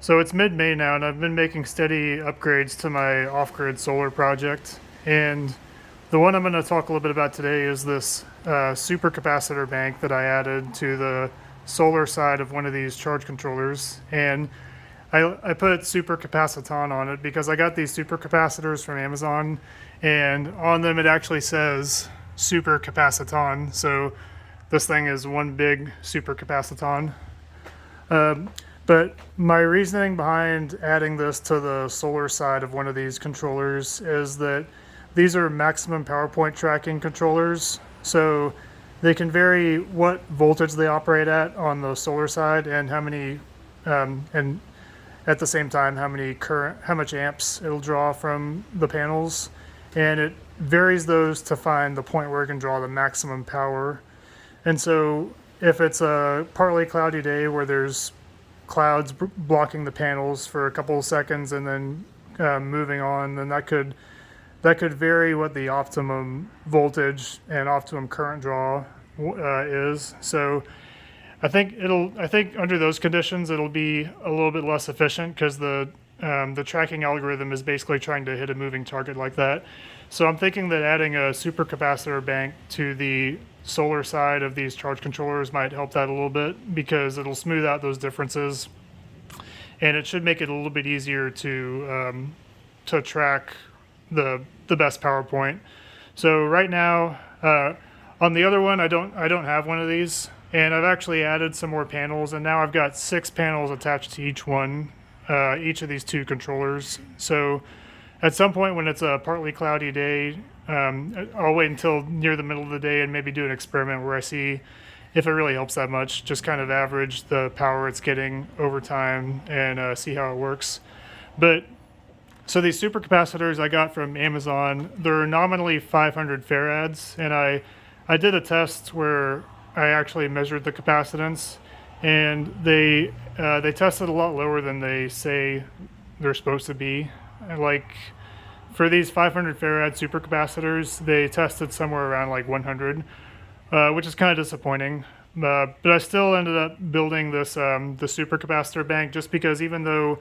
So it's mid-May now, and I've been making steady upgrades to my off-grid solar project. And the one I'm going to talk a little bit about today is this supercapacitor bank that I added to the solar side of one of these charge controllers. And I put supercapaciton on it because I got these supercapacitors from Amazon, and on them it actually says supercapaciton. So this thing is one big supercapaciton. But my reasoning behind adding this to the solar side of one of these controllers is that these are maximum power point tracking controllers. So they can vary what voltage they operate at on the solar side and how many, and at the same time, how much amps it'll draw from the panels. And it varies those to find the point where it can draw the maximum power. And so if it's a partly cloudy day where there's clouds blocking the panels for a couple of seconds and then moving on, then that could vary what the optimum voltage and optimum current draw is. So I think under those conditions it'll be a little bit less efficient because the tracking algorithm is basically trying to hit a moving target like that. So I'm thinking that adding a supercapacitor bank to the solar side of these charge controllers might help that a little bit because it'll smooth out those differences, and it should make it a little bit easier to track the best power point. So right now, on the other one, I don't have one of these, and I've actually added some more panels, and now I've got 6 panels attached to each one, each of these 2 controllers. So at some point when it's a partly cloudy day, I'll wait until near the middle of the day and maybe do an experiment where I see if it really helps that much. Just kind of average the power it's getting over time and see how it works. But so these supercapacitors I got from Amazon, they're nominally 500 farads, and I did a test where I actually measured the capacitance, and they tested a lot lower than they say they're supposed to be. Like for these 500 farad supercapacitors, they tested somewhere around like 100, which is kind of disappointing. But I still ended up building this the supercapacitor bank just because even though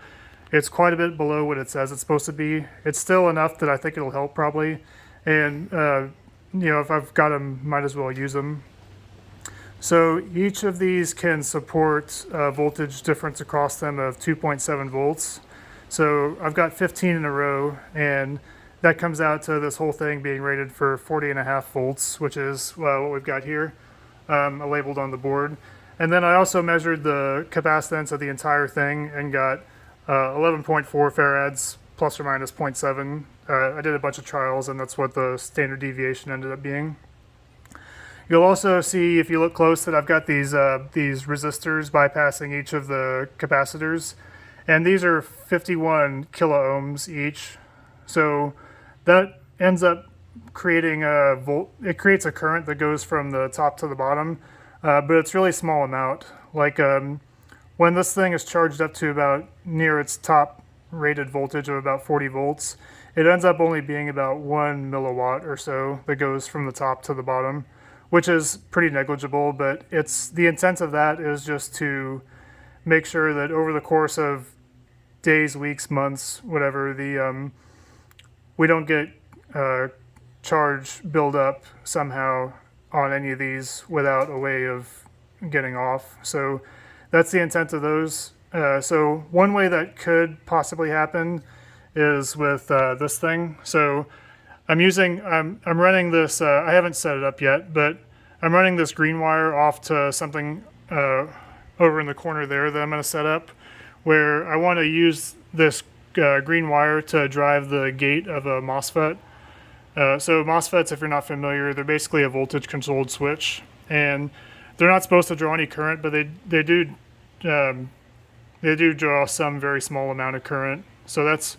it's quite a bit below what it says it's supposed to be, it's still enough that I think it'll help probably. And if I've got them, might as well use them. So each of these can support a voltage difference across them of 2.7 volts. So I've got 15 in a row, and that comes out to this whole thing being rated for 40.5 volts, which is what we've got here, labeled on the board. And then I also measured the capacitance of the entire thing and got 11.4 farads plus or minus 0.7. I did a bunch of trials, and that's what the standard deviation ended up being. You'll also see, if you look close, that I've got these resistors bypassing each of the capacitors. And these are 51 kiloohms each. So that ends up creating it creates a current that goes from the top to the bottom, but it's really small amount. Like when this thing is charged up to about near its top rated voltage of about 40 volts, it ends up only being about 1 milliwatt or so that goes from the top to the bottom, which is pretty negligible, but the intent of that is just to make sure that over the course of days, weeks, months, whatever, we don't get charge build up somehow on any of these without a way of getting off. So that's the intent of those. So one way that could possibly happen is with this thing. So I'm running this, I haven't set it up yet, but I'm running this green wire off to something over in the corner there that I'm going to set up, where I want to use this green wire to drive the gate of a MOSFET. So MOSFETs, if you're not familiar, they're basically a voltage controlled switch, and they're not supposed to draw any current, but they do draw some very small amount of current. So that's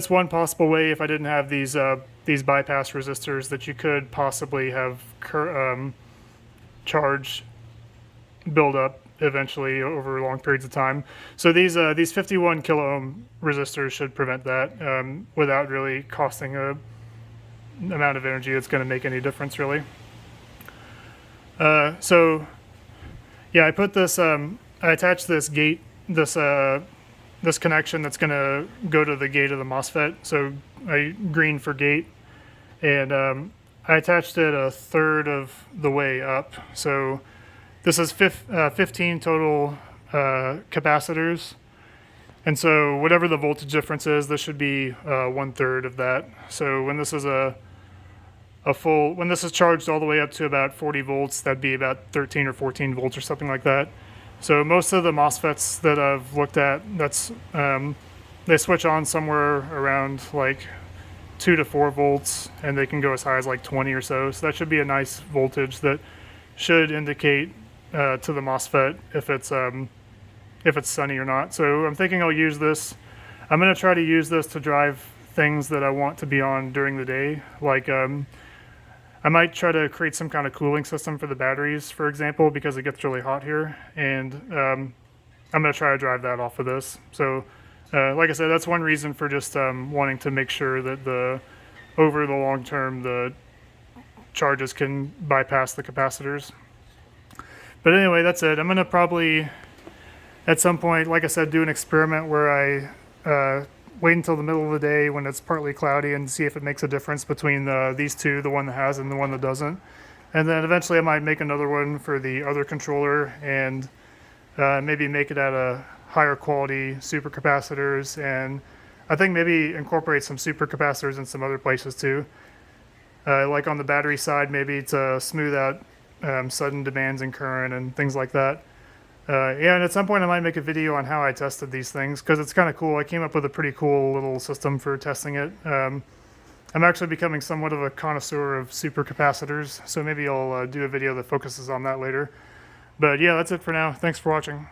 one possible way if I didn't have these bypass resistors that you could possibly have charge build up eventually over long periods of time. So these 51 kiloohm resistors should prevent that without really costing a amount of energy that's going to make any difference really. So yeah, I put this I attached this gate, this this connection that's going to go to the gate of the MOSFET. So green for gate, and I attached it a third of the way up. So this is 15 total capacitors. And so whatever the voltage difference is, this should be 1/3 of that. So when this is when this is charged all the way up to about 40 volts, that'd be about 13 or 14 volts or something like that. So most of the MOSFETs that I've looked at, they switch on somewhere around like 2 to 4 volts, and they can go as high as like 20 or so. So that should be a nice voltage that should indicate to the MOSFET if it's sunny or not. So I'm thinking I'll use this. I'm going to try to use this to drive things that I want to be on during the day. Like I might try to create some kind of cooling system for the batteries, for example, because it gets really hot here. And I'm going to try to drive that off of this. So like I said, that's one reason for just wanting to make sure that over the long term, the charges can bypass the capacitors. But anyway, that's it. I'm going to probably, at some point, like I said, do an experiment where I wait until the middle of the day when it's partly cloudy and see if it makes a difference between these two, the one that has and the one that doesn't. And then eventually I might make another one for the other controller and maybe make it at a higher quality supercapacitors, and I think maybe incorporate some supercapacitors in some other places too. Like on the battery side, maybe to smooth out sudden demands in current and things like that. Yeah, and at some point I might make a video on how I tested these things, because it's kind of cool. I came up with a pretty cool little system for testing it. I'm actually becoming somewhat of a connoisseur of supercapacitors, so maybe I'll do a video that focuses on that later. But yeah, that's it for now. Thanks for watching.